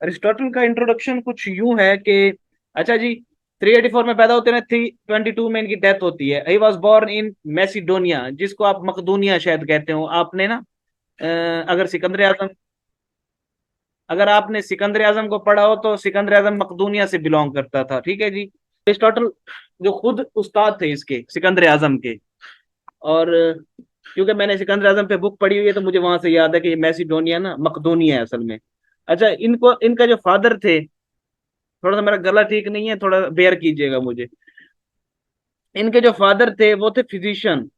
Aristotle का introduction कुछ यूं है कि अच्छा जी, 384 में पैदा होते हैं, 322 में इनकी डेथ होती है। He was born in Macedonia, जिसको आप मकदूनिया शायद कहते हो आपने ना। अ, अगर सिकंदर आजम अगर आपने सिकंदर आजम को पढ़ा हो तो सिकंदर आजम मकदूनिया से बिलोंग करता था, ठीक है जी। अरिस्टोटल जो खुद उस्ताद थे इसके, सिकंदर आजम के। और क्योंकि मैंने सिकंदर आजम पे बुक पढ़ी हुई है तो मुझे वहां से याद है कि ये मैसिडोनिया ना मकदूनिया है असल में। अच्छा, इनको इनका जो फादर थे, थोड़ा सा मेरा गला ठीक नहीं है, थोड़ा बेयर कीजिएगा मुझे। इनके जो फादर थे वो थे फिजिशियन।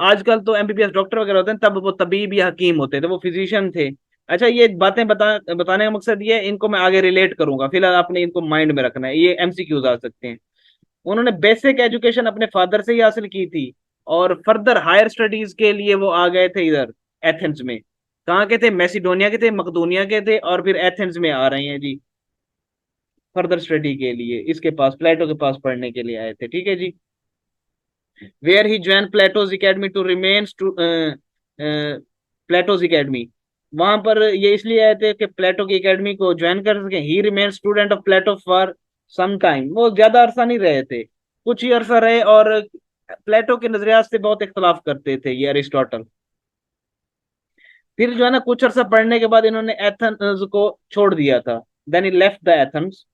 आजकल तो एमबीबीएस डॉक्टर वगैरह होते हैं, तब वो तबीब या हकीम होते थे, वो फिजिशियन थे। अच्छा, ये बातें बताने का मकसद ये है, इनको मैं आगे रिलेट करूंगा, फिलहाल आपने इनको माइंड में रखना है, ये एमसीक्यूज आ सकते हैं। उन्होंने बेसिक एजुकेशन अपने फादर से ही हासिल की थी, और फर्दर हायर स्टडीज के लिए वो आ गए थे इधर एथेंस में। कहाँ के थे? मैसिडोनिया के थे, मकदूनिया के थे, और फिर एथेंस में आ रहे हैं जी फर्दर स्टडी के लिए, इसके पास प्लेटो के पास पढ़ने के लिए आए थे, ठीक है जी। Where he join Plato's Academy to remain Plato's Academy. वहां पर ये इसलिए आए थे कि प्लेटो की एकेडमी को ज्वाइन कर सके। He remain student of Plato for some time. वो ज्यादा अरसा नहीं रहे थे, कुछ ही अरसा रहे, और प्लेटो के नजरियात से बहुत इख्तलाफ करते थे ये अरिस्टोटल। फिर जो है ना, कुछ अरसा पढ़ने के बाद इन्होंने एथेंस को छोड़ दिया था। Then he left the Athens.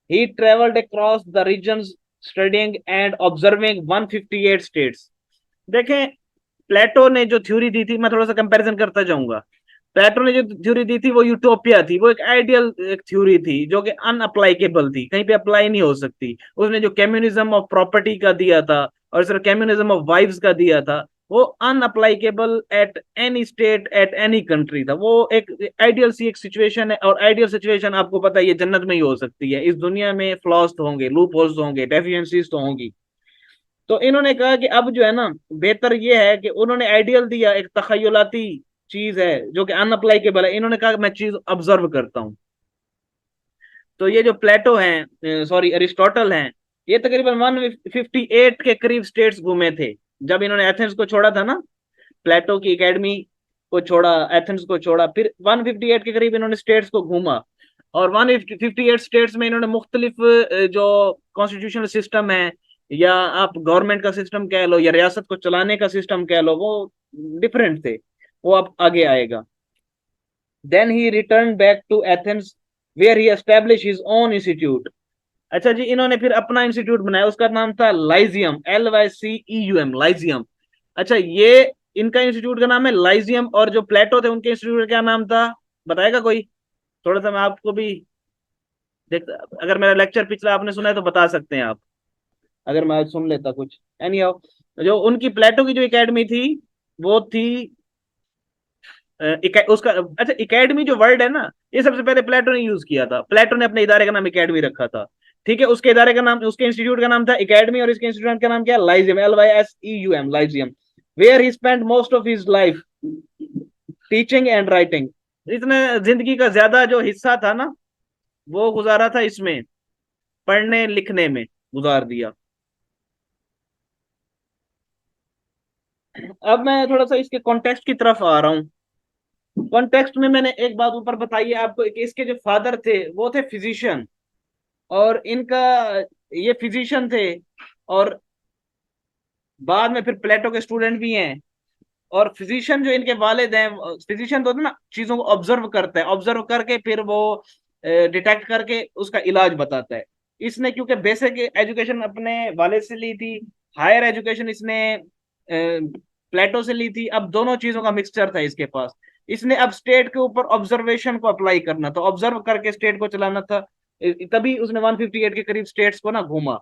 He travelled across the regions studying and observing 158 states. देखें, प्लेटो ने जो थ्योरी दी थी, मैं थोड़ा सा कंपैरिजन करता जाऊंगा। प्लेटो ने जो थ्योरी दी थी वो यूटोपिया थी, वो एक आइडियल एक थ्योरी थी जो कि अनअप्लाइकेबल थी, कहीं पे अप्लाई नहीं हो सकती। उसने जो कम्युनिज्म ऑफ प्रॉपर्टी का दिया था, और सिर्फ कम्युनिज्म ऑफ वाइव्स का दिया था, वो unapplicable at any state at any country था। वो एक आइडियल सी एक सिचुएशन है, और आइडियल सिचुएशन आपको पता है ये जन्नत में ही हो सकती है। इस दुनिया में फ्लॉज तो होंगे, लूप होल्स होंगे, डेफिशिएंसीज तो होंगी। तो इन्होंने कहा कि अब जो है ना, बेहतर ये है कि उन्होंने आइडियल दिया, एक तखयलाती चीज है जो कि अनअप्लाइकेबल है। इन्होंने कहा कि मैं चीज ऑब्जर्व करता हूँ। तो ये जो प्लेटो हैं, सॉरी अरिस्टोटल हैं, ये तकरीबन 158 के करीब स्टेट्स घूमे थे जब इन्होंने एथेंस को छोड़ा था ना। प्लेटो की एकेडमी को छोड़ा, एथेंस को छोड़ा, फिर 158 के करीब इन्होंने स्टेट्स को घूमा। और 158 स्टेट्स में इन्होंने मुख्तलिफ जो कॉन्स्टिट्यूशनल सिस्टम है, या आप गवर्नमेंट का सिस्टम कह लो, या रियासत को चलाने का सिस्टम कह लो, वो डिफरेंट थे। वो अब आगे आएगा। Then he return back to Athens where he establish his own institute. अच्छा जी, इन्होंने फिर अपना इंस्टीट्यूट बनाया, उसका नाम था लाइजियम, LYCEUM, लाइजियम। अच्छा, ये इनका इंस्टीट्यूट का नाम है लाइजियम, और जो प्लेटो थे उनके इंस्टीट्यूट का क्या नाम था, बताएगा कोई? थोड़ा सा मैं आपको भी देख, अगर मेरा लेक्चर पिछला आपने सुना है तो बता सकते हैं आप, अगर मैं आज सुन लेता कुछ। एनी हाउ, जो उनकी प्लेटो की जो एकेडमी थी वो थी उसका, अच्छा एकेडमी जो वर्ड है ना, ये सबसे पहले प्लेटो ने यूज किया था। प्लेटो ने अपने इदारे का नाम एकेडमी रखा था, ठीक है। उसके इदारे का नाम, उसके इंस्टीट्यूट का नाम था एकेडमी, और इसके इंस्टीट्यूट का नाम क्या? Lyceum, LYSEUM, Lyceum. Where he spent most of his life teaching and writing. इसने जिंदगी का ज्यादा जो हिस्सा था ना, वो गुजारा था इसमें, पढ़ने लिखने में गुजार दिया। अब मैं थोड़ा सा इसके कॉन्टेक्स्ट की तरफ आ रहा हूँ। कॉन्टेक्स्ट में मैंने एक बात ऊपर बताई है आपको कि इसके जो फादर थे वो थे फिजिशियन, और इनका, ये फिजिशियन थे, और बाद में फिर प्लेटो के स्टूडेंट भी हैं। और फिजिशियन जो इनके वालिद हैं, फिजिशियन तो होता है ना, चीजों को ऑब्जर्व करता है, ऑब्जर्व करके फिर वो डिटेक्ट करके उसका इलाज बताता है। इसने क्योंकि बेसिक एजुकेशन अपने वालिद से ली थी, हायर एजुकेशन इसने प्लेटो से ली थी, अब दोनों चीजों का मिक्सचर था इसके पास। इसने अब स्टेट के ऊपर ऑब्जर्वेशन को अप्लाई करना था, ऑब्जर्व करके स्टेट को चलाना था। तभी उसने 158 के करीब स्टेट्स को ना घूमा।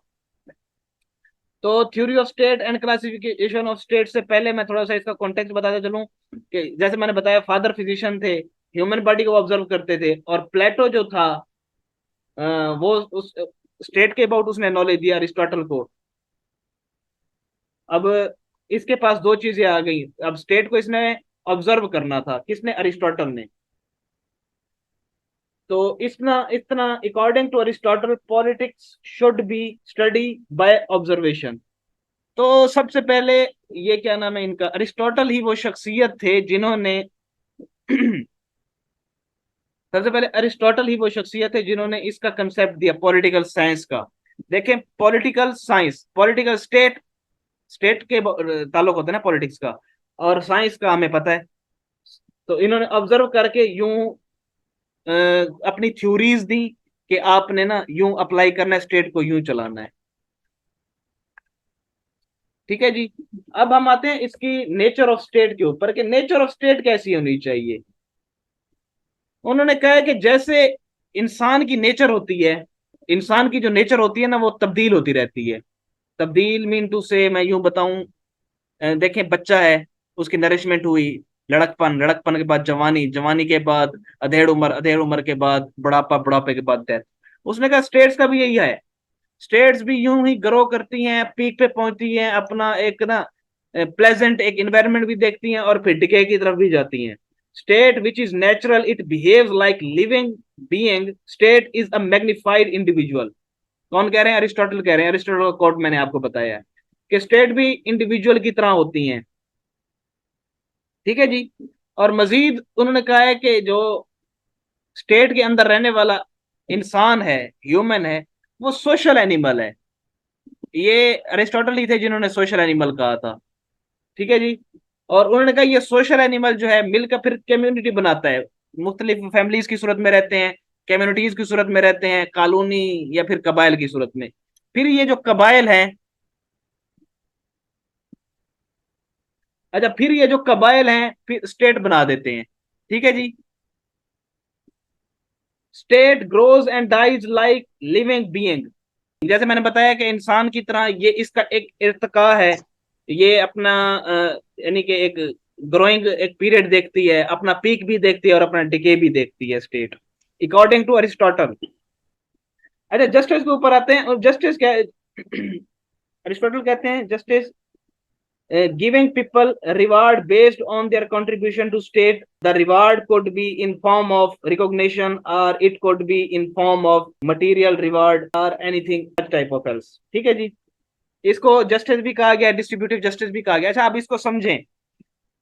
तो theory of state and classification of state से पहले मैं थोड़ा सा इसका कॉन्टेक्स्ट बताते चलूं कि जैसे मैंने बताया, फादर फिजिशियन थे, ह्यूमन बॉडी को ऑब्जर्व करते थे, और प्लेटो जो था, अ, वो उस स्टेट के अबाउट उसने नॉलेज दिया अरिस्टोटल को। अब इसके पास दो चीजें आ गई, अब स्टेट को इसने ऑब्जर्व करना था, किसने? अरिस्टोटल ने। तो इतना इतना according to Aristotle, politics should be study by observation. तो सबसे पहले, ये क्या नाम है इनका, अरिस्टोटल ही वो शख्सियत थे जिन्होंने सबसे पहले अरिस्टोटल ही वो शख्सियत है जिन्होंने इसका कंसेप्ट दिया पॉलिटिकल साइंस का। देखें, political science, political state, state के ताल्लुक होता है ना पॉलिटिक्स का, और साइंस का हमें पता है। तो इन्होंने ऑब्जर्व करके यूं अपनी थ्योरीज दी कि आपने ना यूं अप्लाई करना है, स्टेट को यूं चलाना है। ठीक है जी। अब हम आते हैं इसकी नेचर ऑफ स्टेट के ऊपर, कि नेचर ऑफ स्टेट कैसी होनी चाहिए। उन्होंने कहा है कि जैसे इंसान की नेचर होती है, इंसान की जो नेचर होती है ना वो तब्दील होती रहती है। तब्दील मीन टू से मैं यूं बताऊं, देखें बच्चा है, उसकी नरिशमेंट हुई, लड़कपन, लड़कपन के बाद जवानी, जवानी के बाद अधेड़ उम्र, अधेड़ उम्र के बाद बुढ़ापा, बुढ़ापे के बाद डेथ। उसने कहा स्टेट्स का भी यही है। स्टेट्स भी यूं ही ग्रो करती हैं, पीक पे पहुंचती हैं, अपना एक ना प्लेजेंट एक इन्वायरमेंट भी देखती हैं और फिर डिके की तरफ भी जाती हैं। State which is natural, it behaves like living being, state is a magnified individual. कौन कह रहे हैं? अरिस्टोटल कह रहे हैं। अरिस्टोटल का कोट मैंने आपको बताया है कि स्टेट भी इंडिविजुअल की तरह होती हैं। ठीक है जी। और मजीद उन्होंने कहा है कि जो स्टेट के अंदर रहने वाला इंसान है, ह्यूमन है, वो सोशल एनिमल है। ये अरिस्टोटल ही थे जिन्होंने सोशल एनिमल कहा था। ठीक है जी। और उन्होंने कहा ये सोशल एनिमल जो है मिलकर फिर कम्युनिटी बनाता है, मुख्तलिफ फैमिलीज की सूरत में रहते हैं, कम्युनिटीज की सूरत में रहते हैं, कॉलोनी या फिर कबाइल की सूरत में। फिर ये जो कबाइल हैं, अच्छा फिर ये जो कबाइल हैं फिर स्टेट बना देते हैं। ठीक है जी। State grows and dies like living being. जैसे मैंने बताया कि इंसान की तरह ये इसका एक इर्तिका है। ये अपना यानी कि एक ग्रोइंग एक पीरियड देखती है, अपना पीक भी देखती है और अपना डिके भी देखती है स्टेट, अकॉर्डिंग टू अरिस्टोटल। अच्छा जस्टिस के ऊपर आते हैं। और जस्टिस क्या है? अरिस्टोटल कहते हैं justice giving people reward based on their contribution to state. The reward could be in form of recognition, or it could be in form of material reward or anything such type of else. ठीक है जी। इसको justice भी कहा गया, distributive justice भी कहा गया। अच्छा आप इसको समझें,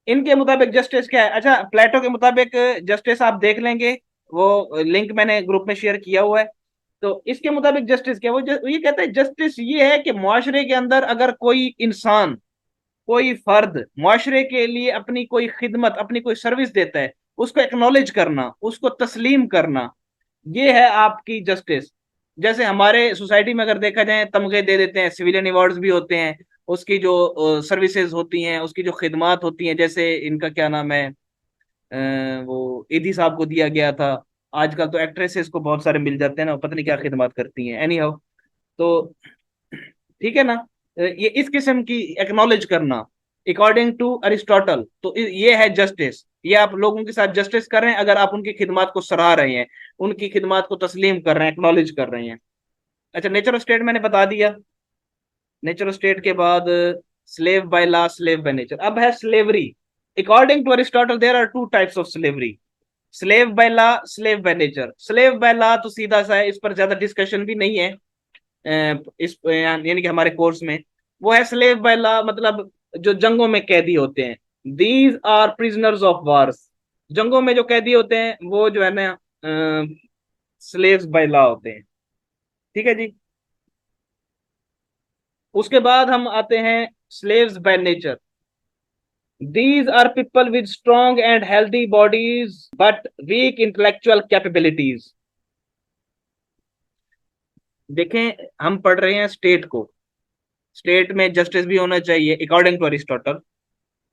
इनके मुताबिक जस्टिस क्या है। अच्छा प्लेटो के मुताबिक जस्टिस आप देख लेंगे, वो लिंक मैंने ग्रुप में शेयर किया हुआ है। तो इसके मुताबिक जस्टिस क्या है, वो ये कहता है जस्टिस ये है कि मुआशरे के अंदर अगर कोई इंसान, कोई फर्द मुआशरे के लिए अपनी कोई खिदमत, अपनी कोई सर्विस देता है, उसको एक्नॉलेज करना, उसको तस्लीम करना, ये है आपकी जस्टिस। जैसे हमारे सोसाइटी में अगर देखा जाए तमगे दे देते हैं, सिविलियन अवार्ड्स भी होते हैं, उसकी जो सर्विसेज होती हैं, उसकी जो खिदमात होती हैं, जैसे इनका क्या नाम है, वो ईदी साहब को दिया गया था। आजकल तो एक्ट्रेसेस को बहुत सारे मिल जाते हैं ना, पता नहीं क्या खिदमत करती हैं, एनी हाउ। तो ठीक है ना, ये इस किस्म की एक्नॉलेज करना अकॉर्डिंग टू अरिस्टोटल, तो ये है जस्टिस। ये आप लोगों के साथ जस्टिस कर रहे हैं अगर आप उनकी खिदमत को सराह रहे हैं, उनकी खिदमत को तस्लीम कर रहे हैं, एक्नॉलेज कर रहे हैं। अच्छा नेचर ऑफ स्टेट मैंने बता दिया। नेचर ऑफ स्टेट के बाद slave by law, slave by nature. अब है slavery. According to Aristotle there are two types of slavery, slave by law, slave by nature. Slave by law तो सीधा सा है, इस पर ज्यादा डिस्कशन भी नहीं है इस यानी कि हमारे कोर्स में। वो है स्लेव बाय लॉ, मतलब जो जंगों में कैदी होते हैं, these are prisoners of wars. जंगों में जो कैदी होते हैं वो जो है ना स्लेव्स बाय लॉ होते हैं। ठीक है जी। उसके बाद हम आते हैं slaves by nature. These are people with strong and healthy bodies but weak intellectual capabilities. देखें, हम पढ़ रहे हैं स्टेट को, स्टेट में जस्टिस भी होना चाहिए अकॉर्डिंग टू अरिस्टोटल,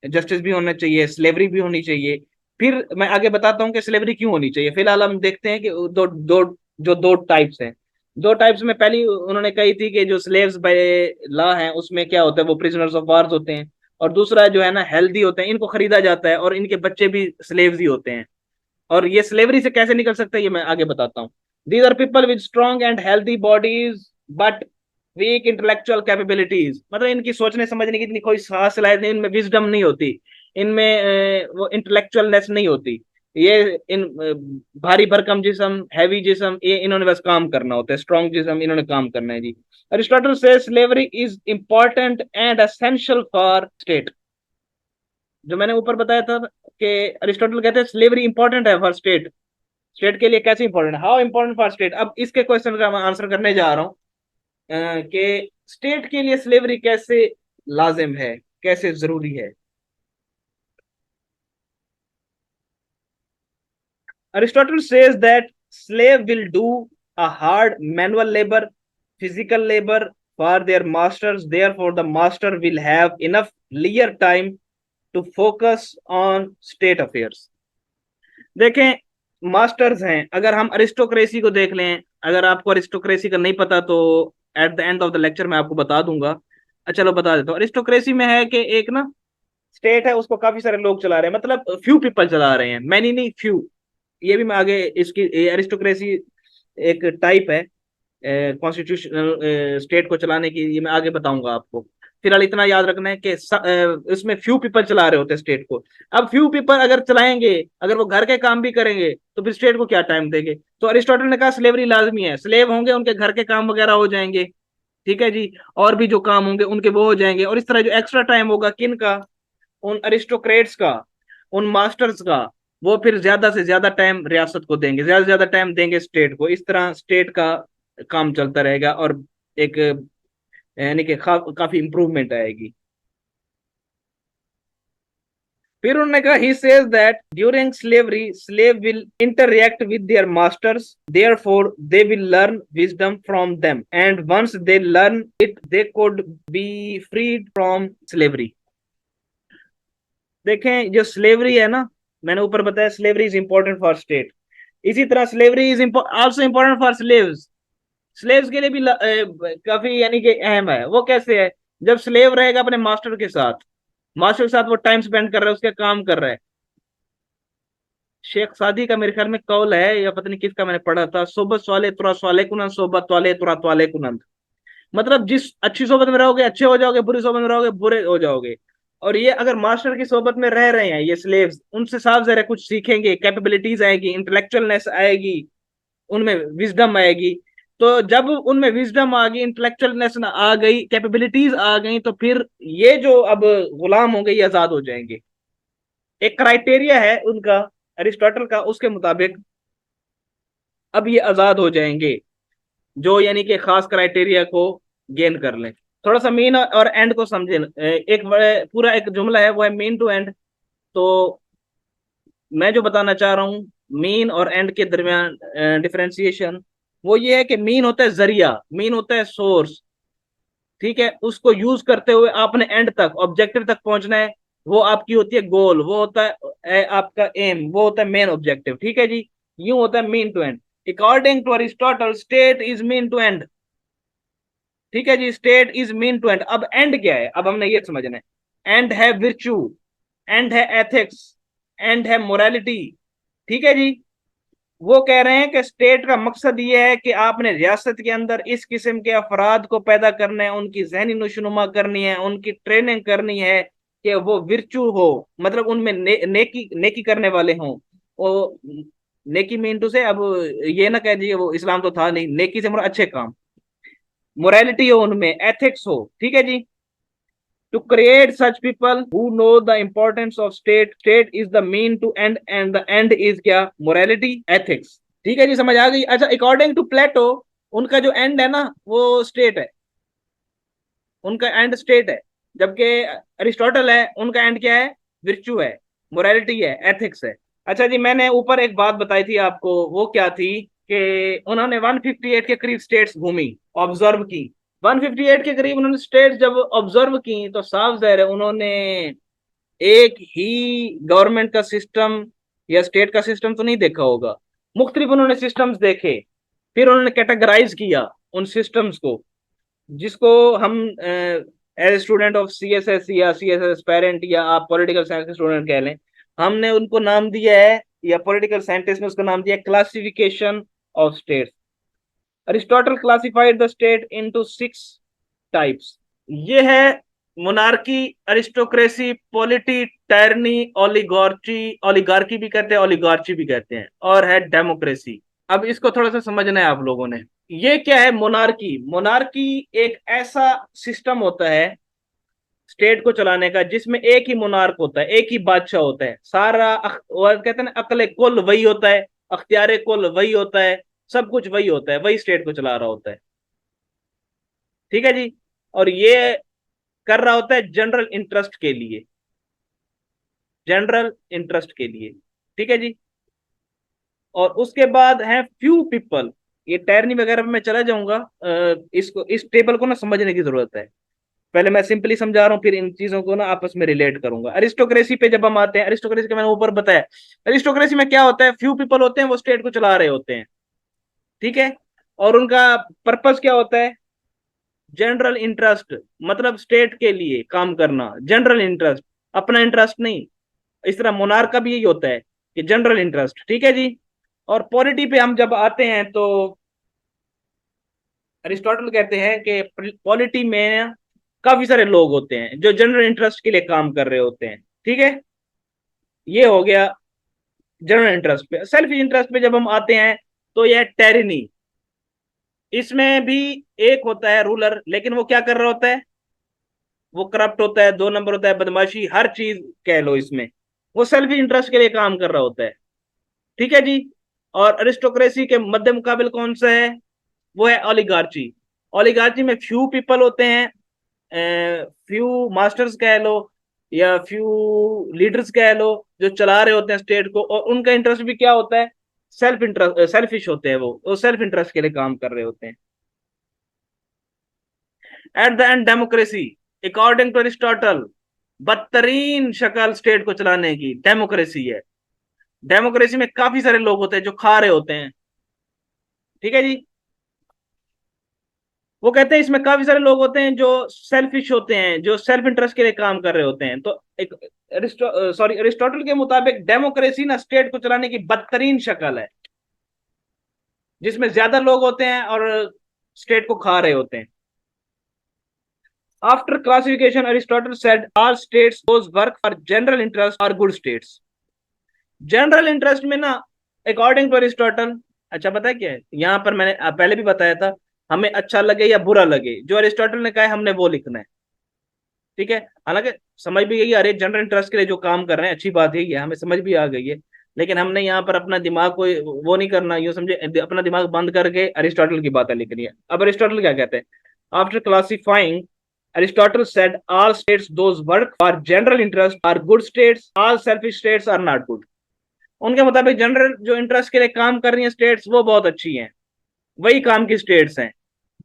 जस्टिस भी होना चाहिए, स्लेवरी भी होनी चाहिए। फिर मैं आगे बताता हूँ कि स्लेवरी क्यों होनी चाहिए। फिलहाल हम देखते हैं कि दो दो जो दो टाइप्स हैं। दो टाइप्स में पहली उन्होंने कही थी कि जो स्लेव्स बाय लॉ है उसमें क्या होता है, वो प्रिजनर्स ऑफ वार्स होते हैं। और दूसरा जो है ना हेल्दी होते हैं, इनको खरीदा जाता है और इनके बच्चे भी स्लेव्स ही होते हैं। और ये स्लेवरी से कैसे निकल सकता है ये मैं आगे बताता हूँ। These are people with strong and healthy bodies but weak intellectual capabilities, मतलब इनकी सोचने समझने की इतनी कोई खास सलाहियत नहीं, इनमें विजडम नहीं होती, इनमें वो इंटेलेक्चुअलनेस नहीं होती। ये इन भारी भरकम जिस्म, हैवी जिस्म, ये इन्होंने बस काम करना होता है, स्ट्रॉन्ग जिस्म इन्होंने काम करना है जी। अरिस्टोटल से slavery is important and essential for state. जो मैंने ऊपर बताया था कि अरिस्टोटल कहते हैं स्लेवरी इंपॉर्टेंट है फॉर स्टेट। स्टेट के लिए कैसे important, how important for state. अब इसके क्वेश्चन का मैं आंसर करने जा रहा हूँ कि स्टेट के लिए स्लेवरी कैसे लाजिम है, कैसे जरूरी है। Aristotle says that slave will do a hard manual labor, physical labor for their masters. Therefore, the master will have enough leisure time to focus on state affairs. देखें, मास्टर्स हैं, अगर हम अरिस्टोक्रेसी को देख लें, अगर आपको अरिस्टोक्रेसी का नहीं पता तो eight the end of the lecture मैं आपको बता दूंगा। चलो बता देता हूँ। अरिस्टोक्रेसी में है कि एक ना स्टेट है, उसको काफी सारे लोग चला रहे हैं, मतलब फ्यू पीपल चला रहे हैं, मैनी नहीं फ्यू। ये भी मैं आगे इसकी अरिस्टोक्रेसी एक टाइप है कॉन्स्टिट्यूशनल स्टेट को चलाने की, ये मैं आगे बताऊंगा आपको। फिलहाल इतना याद रखना है कि इसमें फ्यू पीपल चला रहे होते हैं स्टेट को। अब फ्यू पीपल अगर चलाएंगे, अगर वो घर के काम भी करेंगे तो फिर स्टेट को क्या टाइम देंगे। तो अरिस्टोटल ने कहा स्लेवरी लाजमी है, स्लेव होंगे उनके घर के काम वगैरह हो जाएंगे, ठीक है जी, और भी जो काम होंगे उनके वो हो जाएंगे, और इस तरह जो एक्स्ट्रा टाइम होगा किन का, उन अरिस्टोक्रेट्स का, उन मास्टर्स का, वो फिर ज्यादा से ज्यादा टाइम रियासत को देंगे, ज्यादा से ज्यादा टाइम देंगे स्टेट को। इस तरह स्टेट का काम चलता रहेगा और एक यानी कि काफी इंप्रूवमेंट आएगी। फिर उन्होंने कहा he says that during slavery slave will interact with their masters, therefore they will learn wisdom from them and once they learn it they could be freed from slavery. देखें, जो स्लेवरी है ना, मैंने ऊपर बताया slavery is important for state, इसी तरह slavery is also important for slaves. Slaves के लिए भी काफी यानी कि अहम है। वो कैसे है, जब स्लेव रहेगा अपने मास्टर के साथ, मास्टर के साथ वो टाइम स्पेंड कर रहा है, उसके काम कर रहा है। शेख सादी का मेरे ख्याल में कौल है या पता नहीं किसका मैंने पढ़ा था, सोबत वाले तुरा स्वाले कुनंद, सोबत वाले तुरा त्वाले कुनंद। मतलब जिस अच्छी सोबत में रहोगे अच्छे हो जाओगे, बुरी सोबत में रहोगे बुरे हो जाओगे। और ये अगर मास्टर की सोबत में रह रहे हैं ये स्लेव्स, उनसे साफ जरा कुछ सीखेंगे, कैपेबिलिटीज आएगी, इंटेलेक्चुअलनेस आएगी, उनमें विजडम आएगी। तो जब उनमें विजडम आ गई, इंटेलेक्चुअलनेस आ गई, कैपेबिलिटीज आ गई, तो फिर ये जो अब गुलाम होंगे ये आजाद हो जाएंगे। एक क्राइटेरिया है उनका, अरिस्टोटल का, उसके मुताबिक अब ये आजाद हो जाएंगे जो यानी कि खास क्राइटेरिया को गेन कर लें। थोड़ा सा मीन और एंड को समझे, एक पूरा एक जुमला है वो है मीन टू एंड। तो मैं जो बताना चाह रहा हूँ मीन और एंड के दरमियान डिफरेंशिएशन, वो ये है कि मीन होता है जरिया, मीन होता है सोर्स, ठीक है, उसको यूज करते हुए आपने एंड तक ऑब्जेक्टिव तक पहुंचना है, वो आपकी होती है गोल, वो होता है आपका एम, वो होता है मेन ऑब्जेक्टिव, ठीक है जी। यूं होता है mean to end. According to Aristotle state is mean to end, ठीक है जी, state is mean to end. अब एंड क्या है, अब हमने ये समझना है। एंड है विर्चू, एंड है एथिक्स, एंड है मोरालिटी, ठीक है जी। वो कह रहे हैं कि स्टेट का मकसद ये है कि आपने रियासत के अंदर इस किस्म के अफराद को पैदा करना है, उनकी जहनी नशोनुमा करनी है, उनकी ट्रेनिंग करनी है कि वो विर्चू हो, मतलब उनमें नेकी नेकी करने वाले हों। वो नेकी मीन टू से, अब ये ना कह दीजिए वो इस्लाम तो था नहीं, नेकी से मतलब अच्छे काम, मोरालिटी हो उनमें, एथिक्स हो, ठीक है जी। To create such people who know the importance of state is the mean to end and the end is क्या, morality, ethics, ठीक है जी, समझ आ गई। अच्छा, अकॉर्डिंग टू प्लेटो उनका जो एंड है ना वो स्टेट है, उनका एंड स्टेट है। जबकि अरिस्टोटल है, उनका एंड क्या है, विर्चू है, मोरालिटी है, एथिक्स है। अच्छा जी, मैंने ऊपर एक बात बताई थी आपको, वो क्या थी कि उन्होंने 158 के करीब स्टेट्स घूमी, ऑब्जर्व की। 158 के करीब उन्होंने स्टेट्स जब ऑब्जर्व की तो साफ जाहिर है उन्होंने एक ही गवर्नमेंट का सिस्टम या स्टेट का सिस्टम तो नहीं देखा होगा, मुख्तलिफ उन्होंने सिस्टम्स देखे। फिर उन्होंने कैटेगराइज किया उन सिस्टम्स को, जिसको हम एज स्टूडेंट ऑफ सीएसएस या सीएसएस एस्पायरेंट या आप पॉलिटिकल साइंस के स्टूडेंट कह लें, हमने उनको नाम दिया है, या पॉलिटिकल साइंटिस्ट ने उसका नाम दिया classification of states. Aristotle classified the state into 6 types. ये है monarchy, aristocracy, polity, tyranny, oligarchy, oligarchy भी कहते हैं, ओलिगार्ची भी कहते हैं, और है डेमोक्रेसी। अब इसको थोड़ा सा समझना है आप लोगों ने। ये क्या है मोनार्की, मोनार्की एक ऐसा सिस्टम होता है स्टेट को चलाने का जिसमें एक ही मोनार्क होता है, एक ही बादशाह होता है, सारा वो कहते हैं ना अकल कुल वही होता है, अख्तियार कुल वही होता है, सब कुछ वही होता है, वही स्टेट को चला रहा होता है। ठीक है जी। और ये कर रहा होता है जनरल इंटरेस्ट के लिए, जनरल इंटरेस्ट के लिए। ठीक है जी। और उसके बाद है फ्यू पीपल। ये टैरनी वगैरह पे मैं चला जाऊंगा, इसको, इस टेबल को ना समझने की जरूरत है। पहले मैं सिंपली समझा रहा हूँ, फिर इन चीजों को ना आपस में रिलेट करूंगा। अरिस्टोक्रेसी पे जब हम आते हैं, अरिस्टोक्रेसी का मैंने ऊपर बताया, अरिस्टोक्रेसी में क्या होता है, फ्यू पीपल होते हैं, वो स्टेट को चला रहे होते हैं। ठीक है। और उनका पर्पस क्या होता है, जनरल इंटरेस्ट, मतलब स्टेट के लिए काम करना, जनरल इंटरेस्ट, अपना इंटरेस्ट नहीं। इस तरह मोनार्क का भी यही होता है कि जनरल इंटरेस्ट। ठीक है जी। और पॉलिटी पे हम जब आते हैं तो अरिस्टोटल कहते हैं कि पॉलिटी में काफी सारे लोग होते हैं जो जनरल इंटरेस्ट के लिए काम कर रहे होते हैं। ठीक है। ये हो गया जनरल इंटरेस्ट पे। सेल्फ इंटरेस्ट पे जब हम आते हैं तो यह टेरिनी। इसमें भी एक होता है रूलर, लेकिन वो क्या कर रहा होता है, वो करप्ट होता है, 2 नंबर होता है, बदमाशी, हर चीज कह लो इसमें, वो सेल्फ इंटरेस्ट के लिए काम कर रहा होता है। ठीक है जी। और अरिस्टोक्रेसी के मध्य मुकाबिल कौन सा है, वो है ओलिगार्ची। ओलिगार्ची में फ्यू पीपल होते हैं, फ्यू मास्टर्स कह लो या फ्यू लीडर्स कह लो, जो चला रहे होते हैं स्टेट को, और उनका इंटरेस्ट भी क्या होता है, सेल्फ इंटरेस्ट, सेल्फिश होते हैं, वो सेल्फ इंटरेस्ट के लिए काम कर रहे होते हैं। At the end democracy, according to Aristotle, बदतरीन शक्ल स्टेट को चलाने की डेमोक्रेसी है। डेमोक्रेसी में काफी सारे लोग होते हैं जो खा रहे होते हैं। ठीक है जी। वो कहते हैं इसमें काफी सारे लोग होते हैं जो सेल्फिश होते हैं, जो सेल्फ इंटरेस्ट के लिए काम कर रहे होते हैं। तो एक अरिस्टोटल के मुताबिक डेमोक्रेसी ना स्टेट को चलाने की बदतरीन शक्ल है, जिसमें ज्यादा लोग होते हैं और स्टेट को खा रहे होते हैं। After classification Aristotle said all states those work for general interest are good states. General interest में ना, अकॉर्डिंग टू अरिस्टोटल, अच्छा पता है क्या है, यहाँ पर मैंने पहले भी बताया था, हमें अच्छा लगे या बुरा लगे, जो अरिस्टोटल ने कहा है हमने वो लिखना है। ठीक है। हालांकि समझ भी गई, अरे जनरल इंटरेस्ट के लिए जो काम कर रहे हैं अच्छी बात यही है, हमें समझ भी आ गई है। लेकिन हमने यहाँ पर अपना दिमाग को वो नहीं करना, यूं समझे, अपना दिमाग बंद करके अरिस्टोटल की बातें लिखनी है। अब अरिस्टोटल क्या कहते हैं, after classifying Aristotle said all states those work for general interest are good states, all selfish states are not good. उनके मुताबिक जनरल जो इंटरेस्ट के लिए काम कर रही है स्टेट्स, वो बहुत अच्छी हैं, वही काम की स्टेट्स हैं।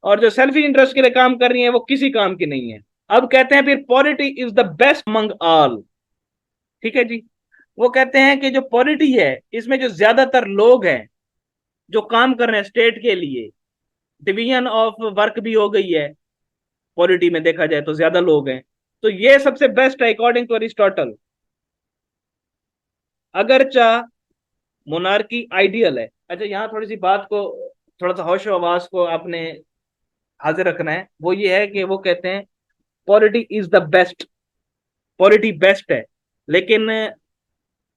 और जो सेल्फिश इंटरेस्ट के लिए काम कर रही है वो किसी काम की नहीं है। अब कहते हैं फिर polity is the best among all. ठीक है जी। वो कहते हैं कि जो पॉलिटी है, इसमें जो ज्यादातर लोग हैं जो काम कर रहे हैं स्टेट के लिए, डिवीजन ऑफ वर्क भी हो गई है पॉलिटी में, देखा जाए तो ज्यादा लोग हैं, तो ये सबसे बेस्ट है अकॉर्डिंग टू अरिस्टोटल। अगर चाह मोनार्की आइडियल है। अच्छा, यहाँ थोड़ी सी बात को, थोड़ा सा होशो आवाज को आपने हाजिर रखना है। वो ये है कि वो कहते हैं polity is the best, polity best है, लेकिन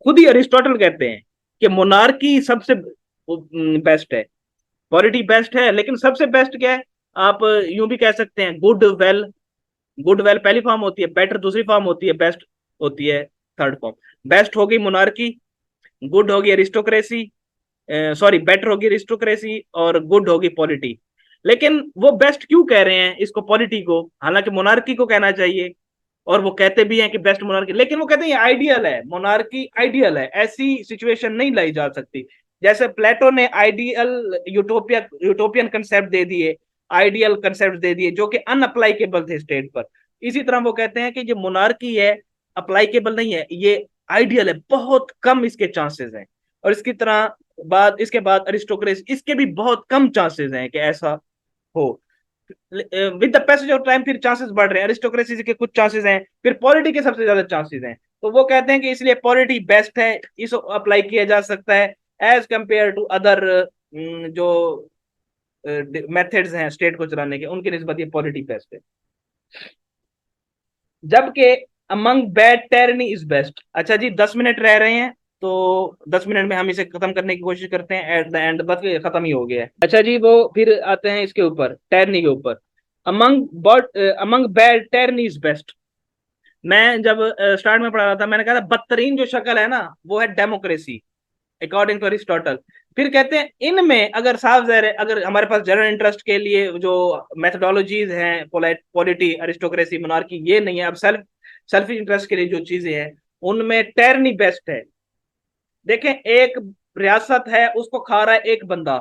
खुद ही अरिस्टोटल कहते हैं कि मोनार्की सबसे बेस्ट है। पॉलिटी बेस्ट है, लेकिन सबसे बेस्ट क्या है, आप यूं भी कह सकते हैं गुड वेल। गुड वेल पहली फॉर्म होती है, बेटर दूसरी फॉर्म होती है, बेस्ट होती है थर्ड फॉर्म। बेस्ट होगी मोनार्की, गुड होगी अरिस्टोक्रेसी, सॉरी बेटर होगी अरिस्टोक्रेसी, और गुड होगी पॉलिटी। लेकिन वो बेस्ट क्यों कह रहे हैं इसको, पॉलिटी को, हालांकि मोनार्की को कहना चाहिए, और वो कहते भी हैं कि बेस्ट मोनार्की, लेकिन वो कहते हैं ये आइडियल है, मोनार्की आइडियल है, ऐसी सिचुएशन नहीं लाई जा सकती। जैसे प्लेटो ने आइडियल यूटोपिया, यूटोपियन कंसेप्ट दे दिए, आइडियल कंसेप्ट दे दिए जो कि अनअप्लाइकेबल थे स्टेट पर, इसी तरह वो कहते हैं कि जो मोनार्की है अप्लाइकेबल नहीं है, ये आइडियल है, बहुत कम इसके चांसेस हैं। और इसकी तरह बाद, इसके बाद अरिस्टोक्रेसी, इसके भी बहुत कम चांसेस हैं कि ऐसा हो। With the passage of time फिर चांसेस बढ़ रहे हैं, अरिस्टोक्रेसी के कुछ चांसेस हैं, फिर पॉलिटी के सबसे ज्यादा चांसेस हैं। तो वो कहते हैं कि इसलिए पॉलिटी बेस्ट है, इसको अप्लाई किया जा सकता है एज कंपेयर टू अदर जो मेथड्स हैं स्टेट को चलाने के, उनकी निस्बत ये पॉलिटी बेस्ट है। जबकि among bad tyranny is best. अच्छा जी, 10 मिनट रह रहे हैं, तो 10 मिनट में हम इसे खत्म करने की कोशिश करते हैं। एट द एंड बस ये खत्म ही हो गया है। अच्छा जी, वो फिर आते हैं इसके ऊपर, टेरनी के ऊपर। Among but among bad tyranny is best. मैं जब स्टार्ट में पढ़ा रहा था, मैंने कहा था बदतरीन जो शक्ल है ना वो है डेमोक्रेसी। According to Aristotle. फिर कहते हैं इनमें अगर साफ ज़ाहिर है, अगर हमारे पास जनरल इंटरेस्ट के लिए जो मेथोडोलॉजीज हैं, पॉलिटी, अरिस्टोक्रेसी, मोनार्की, ये नहीं है। अब सेल्फ इंटरेस्ट के लिए जो चीजें हैं, उनमें टैरनी बेस्ट है। देखें, एक रियासत है, उसको खा रहा है एक बंदा,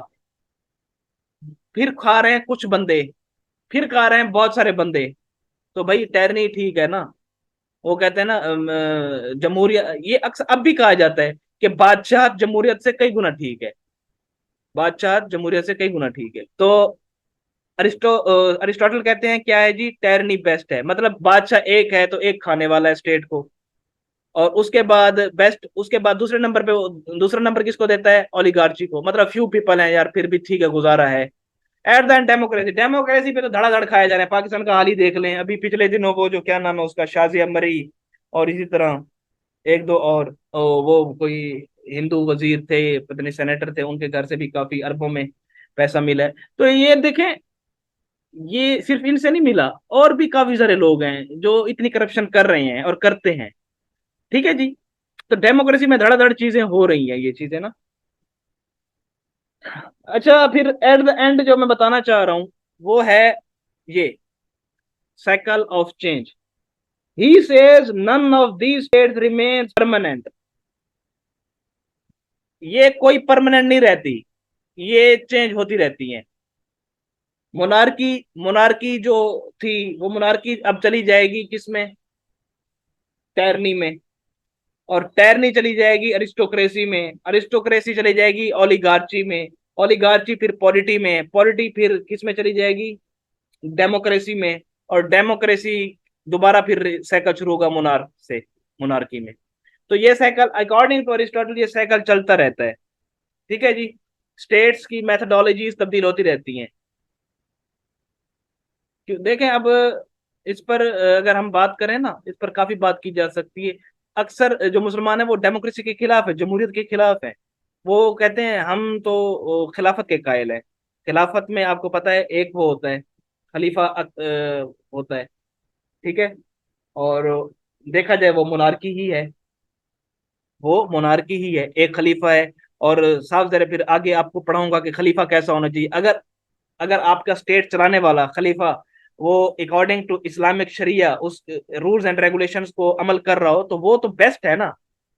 फिर खा रहे हैं कुछ बंदे, फिर खा रहे हैं बहुत सारे बंदे, तो भाई टैरनी ठीक है ना। वो कहते हैं ना जमहूरियत, ये अक्सर अब भी कहा जाता है कि बादशाह जमहूरियत से कई गुना ठीक है, बादशाह जमहूरियत से कई गुना ठीक है। तो अरिस्टोटल कहते हैं क्या है जी, टैरनी बेस्ट है, मतलब बादशाह एक है तो एक खाने वाला है स्टेट को। और उसके बाद बेस्ट, उसके बाद दूसरे नंबर पे दूसरा नंबर किसको देता है, ओलिगार्ची को, मतलब फ्यू पीपल हैं यार, फिर भी ठीक है, गुजारा है। Eight the end democracy, democracy पे तो धड़ाधड़ खाए जा रहे हैं। पाकिस्तान का हाल ही देख लें, अभी पिछले दिनों वो जो क्या नाम है उसका, शाजिया मरी, और इसी तरह एक दो और वो कोई हिंदू वजीर थे, पता नहीं सेनेटर थे, उनके घर से भी काफी अरबों में पैसा मिला है। तो ये देखें, ये सिर्फ इनसे नहीं मिला, और भी काफी सारे लोग हैं जो इतनी करप्शन कर रहे हैं और करते हैं। ठीक है जी। तो डेमोक्रेसी में धड़ाधड़ चीजें हो रही हैं, ये चीजें ना। अच्छा, फिर एट द एंड जो मैं बताना चाह रहा हूं वो है ये cycle of change. He says none of these states remain permanent. ये कोई परमानेंट नहीं रहती, ये चेंज होती रहती हैं। मोनार्की, मोनार्की जो थी, वो मोनार्की अब चली जाएगी किसमें, टैरनी में। और टैरनी चली जाएगी अरिस्टोक्रेसी में, अरिस्टोक्रेसी चली जाएगी ओलिगार्ची में, ओलिगार्ची फिर पॉलिटी में, पॉलिटी फिर किस में चली जाएगी, डेमोक्रेसी में। और डेमोक्रेसी दोबारा फिर साइकिल शुरू होगा मोनार्क से, मोनार्की में। तो ये साइकिल अकॉर्डिंग टू अरिस्टोटल, ये साइकिल चलता रहता है। ठीक है जी। स्टेट्स की मैथोडोलॉजीज तब्दील होती रहती हैं। देखें अब इस पर अगर हम बात करें ना, इस पर काफी बात की जा सकती है। अक्सर जो मुसलमान है वो डेमोक्रेसी के खिलाफ है, जमहूरियत के खिलाफ है। वो कहते हैं हम तो खिलाफत के कायल हैं। खिलाफत में आपको पता है एक वो होता है, खलीफा होता है। ठीक है। और देखा जाए वो मोनार्की ही है, वो मोनार्की ही है, एक खलीफा है। और साफ जरा फिर आगे आपको पढ़ाऊंगा कि खलीफा कैसा होना चाहिए। अगर अगर आपका स्टेट चलाने वाला खलीफा वो अकॉर्डिंग टू इस्लामिक शरिया उस रूल्स एंड रेगुलेशंस को अमल कर रहा हो, तो वो तो बेस्ट है ना,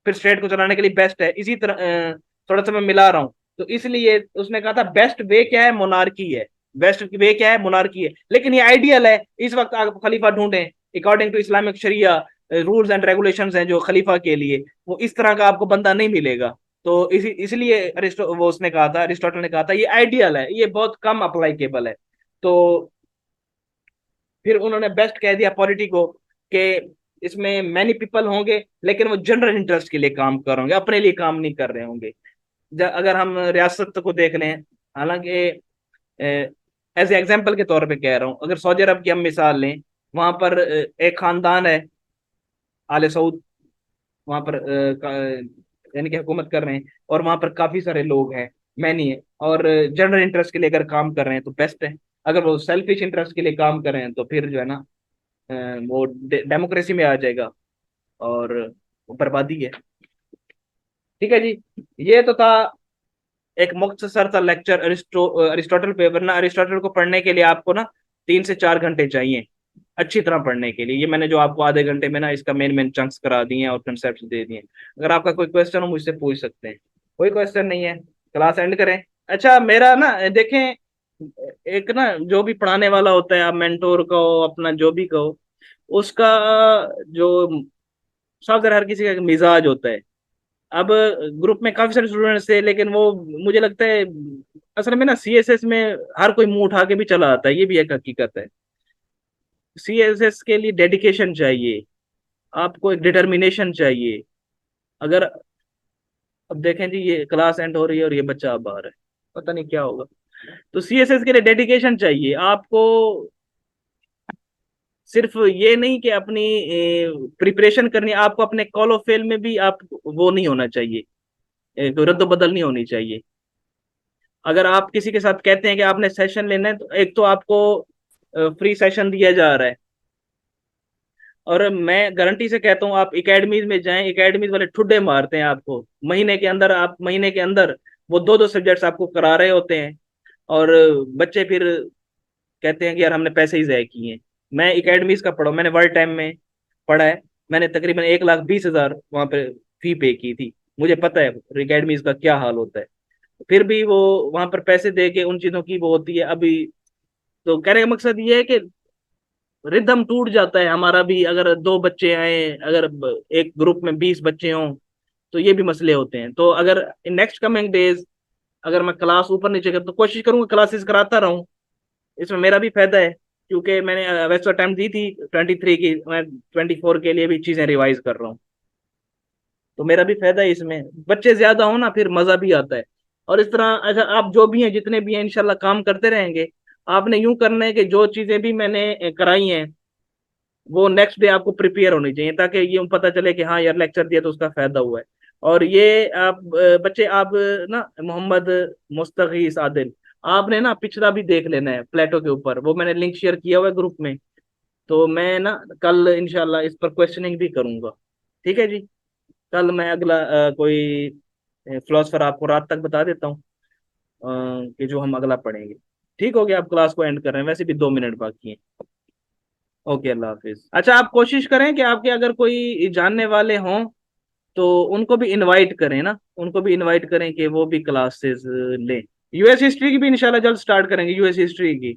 फिर स्टेट को चलाने के लिए बेस्ट है। इसी तरह थोड़ा सा मैं मिला रहा हूँ, तो इसलिए उसने कहा था बेस्ट वे क्या है, मोनार्की है। बेस्ट वे क्या है, मोनार्की है। लेकिन ये आइडियल है, इस वक्त आप खलीफा ढूंढें अकॉर्डिंग टू इस्लामिक शरिया, रूल्स एंड रेगुलेशंस हैं जो खलीफा के लिए, वो इस तरह का आपको बंदा नहीं मिलेगा। तो इसलिए अरिस्टो वो उसने कहा था, अरिस्टोटल ने कहा था ये आइडियल है, ये बहुत कम अप्लाइकेबल है। तो फिर उन्होंने बेस्ट कह दिया पॉलिटी को कि इसमें मैनी पीपल होंगे, लेकिन वो जनरल इंटरेस्ट के लिए काम कर रहे होंगे, अपने लिए काम नहीं कर रहे होंगे। अगर हम रियासत को देख लें, हालांकि एज एग्जाम्पल के तौर पे कह रहा हूँ, अगर सऊदी अरब की हम मिसाल लें, वहां पर एक खानदान है, आले सऊद, वहां पर यानी कि हुकूमत कर रहे हैं, और वहां पर काफी सारे लोग हैं, मैनी है, और जनरल इंटरेस्ट के लिए अगर काम कर रहे हैं तो बेस्ट है। अगर वो सेल्फिश इंटरेस्ट के लिए काम कर रहे हैं तो फिर जो है ना अ, वो डेमोक्रेसी में आ जाएगा, और वो बर्बादी है। ठीक है जी। ये तो था एक मुख्तसर सा लेक्चर अरिस्टोटल पे। वरना अरिस्टोटल को पढ़ने के लिए आपको ना 3 से 4 घंटे चाहिए अच्छी तरह पढ़ने के लिए। ये मैंने जो आपको आधे घंटे में ना इसका मेन मेन चंक्स करा दिए हैं और कंसेप्ट दे दिए हैं। अगर आपका कोई क्वेश्चन हो मुझसे पूछ सकते हैं। कोई क्वेश्चन नहीं है, क्लास एंड करें। अच्छा, मेरा ना देखें, एक ना जो भी पढ़ाने वाला होता है, आप मेंटोर कहो, अपना जो भी कहो, उसका जो साफ जरा हर किसी का एक मिजाज होता है। अब ग्रुप में काफी सारे स्टूडेंट्स थे, लेकिन वो मुझे लगता है असल में ना सीएसएस में हर कोई मुंह उठा के भी चला आता है, ये भी एक हकीकत है। सीएसएस के लिए डेडिकेशन चाहिए, आपको एक डिटर्मिनेशन चाहिए। अगर अब देखें जी, ये क्लास एंड हो रही है और ये बच्चा अब बाहर है, पता नहीं क्या होगा। तो सीएसएस के लिए डेडिकेशन चाहिए आपको। सिर्फ ये नहीं कि अपनी प्रिपरेशन करनी, आपको अपने कॉल ऑफ फेल में भी आप वो नहीं होना चाहिए, रद्द बदल नहीं होनी चाहिए। अगर आप किसी के साथ कहते हैं कि आपने सेशन लेना है, तो एक तो आपको फ्री सेशन दिया जा रहा है, और मैं गारंटी से कहता हूँ आप एकेडमीज में जाएं, एकेडमीज वाले ठुड्डे मारते हैं आपको। महीने के अंदर वो दो दो सब्जेक्ट्स आपको करा रहे होते हैं, और बच्चे फिर कहते हैं कि यार हमने पैसे ही ज़ाय किए हैं। मैं एकेडमीज का पढ़ा हूं, मैंने वर्ल्ड टाइम में पढ़ा है। मैंने तकरीबन 1,20,000 वहां पे फी पे की थी। मुझे पता है एकेडमीज का क्या हाल होता है। फिर भी वो वहां पर पैसे दे के उन चीजों की वो होती है अभी। तो कहने का मकसद ये है कि रिदम टूट जाता है हमारा भी, अगर दो बच्चे आए, अगर एक ग्रुप में 20 बच्चे हों तो ये भी मसले होते हैं। तो अगर इन नेक्स्ट कमिंग डेज अगर मैं क्लास ऊपर नीचे कर तो कोशिश करूंगा क्लासेस कराता रहूं। इसमें मेरा भी फायदा है, क्योंकि मैंने वैसे तो टाइम दी थी 23 की, मैं 24 के लिए भी चीजें रिवाइज कर रहा हूँ। तो मेरा भी फायदा है इसमें, बच्चे ज्यादा हो ना फिर मजा भी आता है। और इस तरह अच्छा आप जो भी हैं जितने भी हैं इंशाल्लाह काम करते रहेंगे। आपने यूं करना है कि जो चीजें भी मैंने कराई हैं वो नेक्स्ट डे आपको प्रिपेयर होनी चाहिए, ताकि ये पता चले कि हाँ यार लेक्चर दिया तो उसका फायदा हुआ है। और ये आप बच्चे आप ना मोहम्मद मुस्तगीस आदिल, आपने ना पिछला भी देख लेना है प्लेटो के ऊपर, वो मैंने लिंक शेयर किया हुआ है ग्रुप में। तो मैं ना कल इंशाल्लाह इस पर क्वेश्चनिंग भी करूंगा। ठीक है जी। कल मैं अगला कोई फिलोसफर आपको रात तक बता देता हूँ कि जो हम अगला पढ़ेंगे। ठीक हो गया, आप क्लास को एंड कर रहे हैं, वैसे भी 2 मिनट बाकी हैं। ओके, अल्लाह हाफिज। अच्छा आप कोशिश करें कि आपके अगर कोई जानने वाले हों तो उनको भी इनवाइट करें ना, उनको भी इनवाइट करें कि वो भी क्लासेस लें। यूएस हिस्ट्री की भी इंशाल्लाह जल्द स्टार्ट करेंगे, यूएस हिस्ट्री की।